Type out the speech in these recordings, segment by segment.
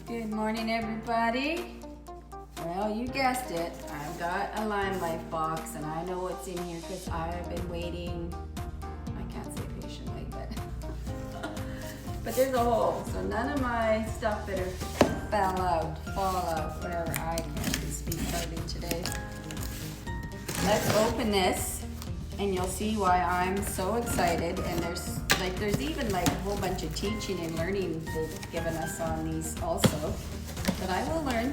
Good morning, everybody. Well, you guessed it. I've got a Lime Life box, and I know what's in here because I've been waiting. I can't say patiently, but there's a hole, so none of my stuff better fall out, whatever. I can't even speak hardly today. Let's open this, and you'll see why I'm so excited. And there's even like a whole bunch of teaching and learning they've given us on these also, but I will learn.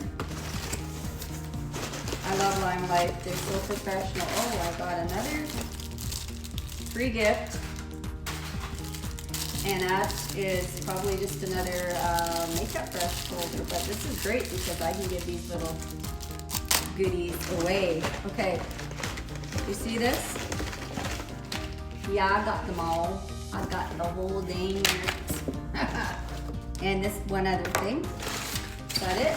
I love Lime Life. They're so professional. Oh, I got another free gift, and that is probably just another makeup brush holder, but this is great because I can give these little goodies away. Okay, you see this? Yeah, I got them all. I got the whole dang. And this one other thing. Is that it?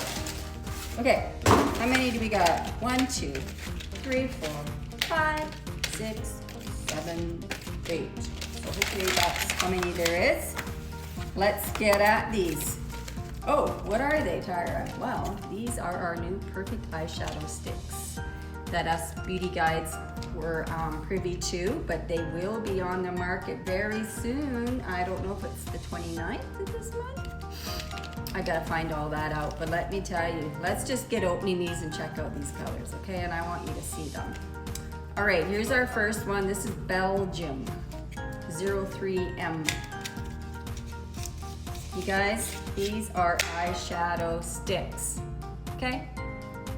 Okay, how many do we got? 1, 2, 3, 4, 5, 6, 7, 8. So hopefully that's how many there is. Let's get at these. Oh, what are they, Tyra? Well, these are our new perfect eyeshadow sticks that us beauty guides were privy to, but they will be on the market very soon. I don't know if it's the 29th of this month. I gotta find all that out, but let me tell you, let's just get opening these and check out these colors, okay? And I want you to see them. All right, here's our first one. This is Belgium 03M. You guys, these are eyeshadow sticks, okay?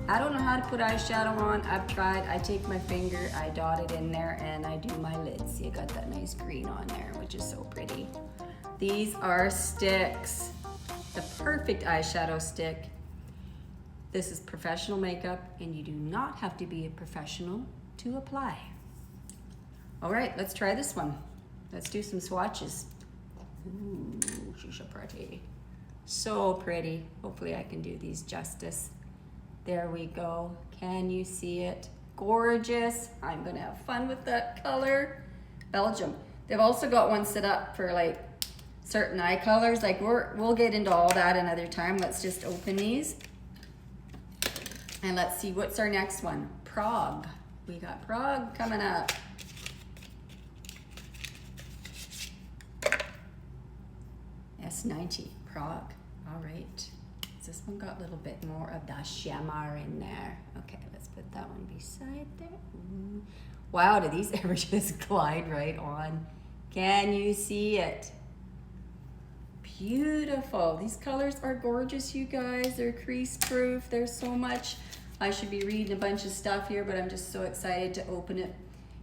I don't know how to put eyeshadow on. I've tried. I take my finger, I dot it in there, and I do my lids. See, I got that nice green on there, which is so pretty. These are sticks. The perfect eyeshadow stick. This is professional makeup, and you do not have to be a professional to apply. All right, let's try this one. Let's do some swatches. Ooh, she's so pretty. So pretty. Hopefully I can do these justice. There we go. Can you see it? Gorgeous. I'm gonna have fun with that color. Belgium. They've also got one set up for like certain eye colors. Like we'll get into all that another time. Let's just open these. And let's see what's our next one. Prague. We got Prague coming up. S90, Prague. All right. This one got a little bit more of the shimmer in there. Okay, let's put that one beside there. Ooh. Wow, do these ever just glide right on? Can you see it? Beautiful. These colors are gorgeous, you guys. They're crease proof. There's so much. I should be reading a bunch of stuff here, but I'm just so excited to open it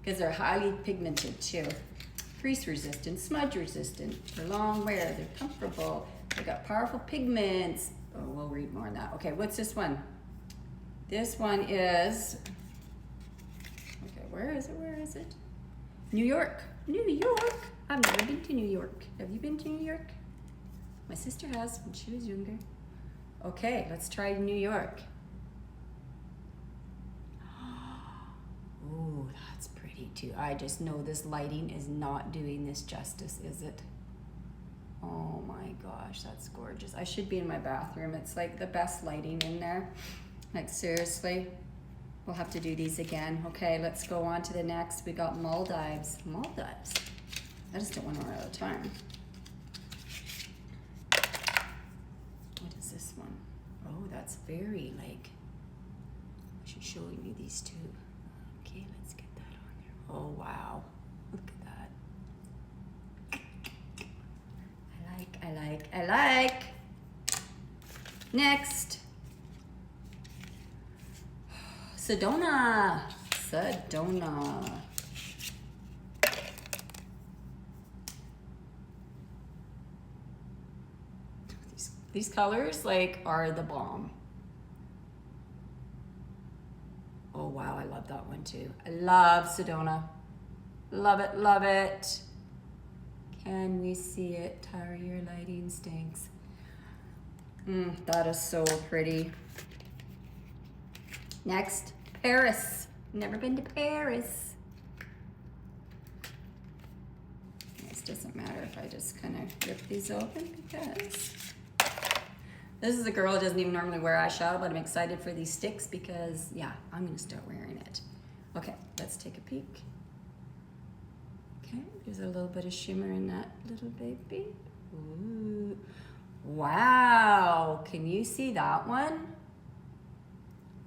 because they're highly pigmented too. Crease resistant, smudge resistant, for long wear, they're comfortable. They got powerful pigments. Oh, we'll read more on that. Okay, what's this one? This one is, okay, where is it? New York. New York. I've never been to New York. Have you been to New York? My sister has when she was younger. Okay, let's try New York. Oh, that's pretty too. I just know this lighting is not doing this justice, is it? Oh my gosh, that's gorgeous. I should be in my bathroom. It's like the best lighting in there. Like seriously, we'll have to do these again. Okay, let's go on to the next. We got Maldives. Maldives. I just don't want to run out of time. What is this one? Oh, that's very like, I should show you these two. Okay, let's get that on there. Oh wow, look at that. I like. Next. Sedona. These colors like are the bomb. Oh wow, I love that one too. I love Sedona. Love it, love it. Can we see it? Tara, your lighting stinks. That is so pretty. Next, Paris. Never been to Paris. This doesn't matter if I just kind of rip these open because This is a girl who doesn't even normally wear eyeshadow, but I'm excited for these sticks because, yeah, I'm gonna start wearing it. Okay, let's take a peek. Okay, there's a little bit of shimmer in that little baby. Ooh. Wow, can you see that one?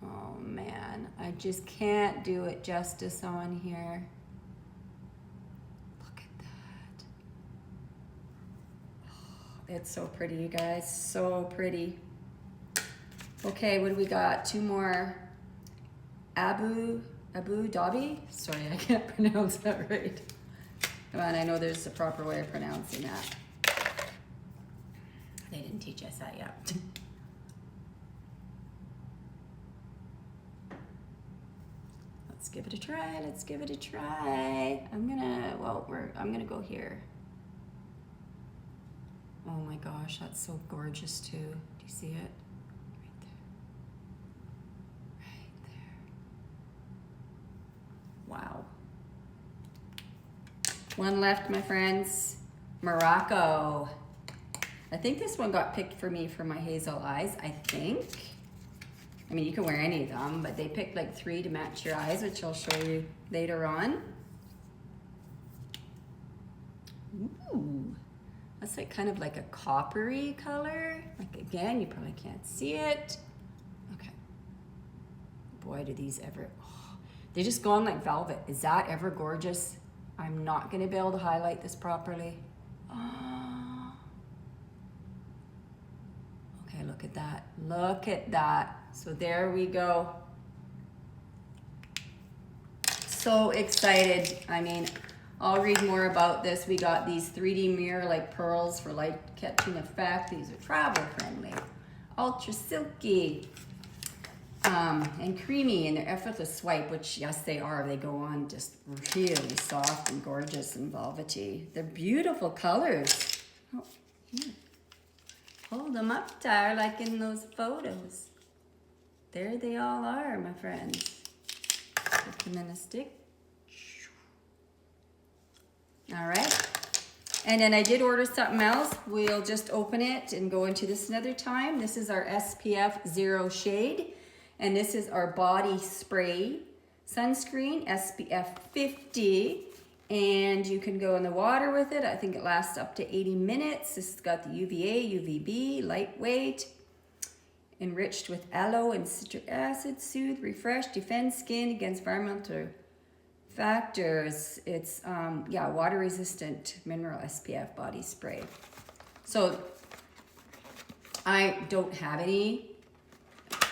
Oh man, I just can't do it justice on here. Look at that. Oh, it's so pretty, you guys, so pretty. Okay, what do we got? Two more. Abu Dhabi? Sorry, I can't pronounce that right. Come on, I know there's a proper way of pronouncing that. They didn't teach us that yet. Let's give it a try. Let's give it a try. I'm gonna go here. Oh my gosh, that's so gorgeous too. Do you see it? Right there. Right there. Wow. One left, my friends. Morocco. I think this one got picked for me for my hazel eyes, I think. I mean, you can wear any of them, but they picked like 3 to match your eyes, which I'll show you later on. Ooh, that's like kind of like a coppery color. Like again, you probably can't see it. Okay. Boy, do these ever, oh, they just go on like velvet. Is that ever gorgeous? I'm not gonna be able to highlight this properly. Oh. Okay, look at that. Look at that. So there we go. So excited. I mean, I'll read more about this. We got these 3D mirror like pearls for light catching effect. These are travel friendly. Ultra silky. And creamy in their effortless swipe, which yes they are. They go on just really soft and gorgeous and velvety. They're beautiful colors. Oh, here. Hold them up there like in those photos. There they all are, my friends. Put them in a stick. All right. And then I did order something else. We'll just open it and go into this another time. This is our SPF 0 shade. And this is our body spray sunscreen, SPF 50. And you can go in the water with it. I think it lasts up to 80 minutes. This has got the UVA, UVB, lightweight, enriched with aloe and citric acid, soothe, refresh, defend skin against environmental factors. It's, yeah, water resistant mineral SPF body spray. So I don't have any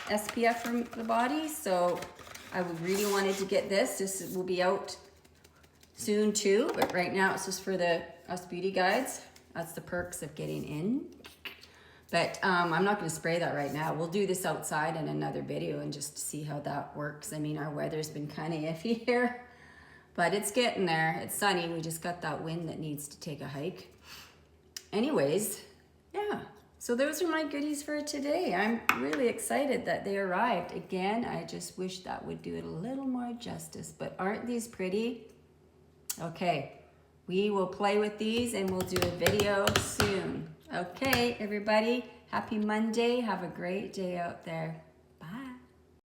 SPF for the body, so I would really wanted to get this. This will be out soon too, but right now it's just for us beauty guides. That's the perks of getting in. But I'm not gonna spray that right now. We'll do this outside in another video and just see how that works. I mean, our weather's been kind of iffy here, but it's getting there. It's sunny. We just got that wind that needs to take a hike. Anyways, yeah. So those are my goodies for today. I'm really excited that they arrived. Again, I just wish that would do it a little more justice, but aren't these pretty? Okay, we will play with these and we'll do a video soon. Okay, everybody, happy Monday. Have a great day out there.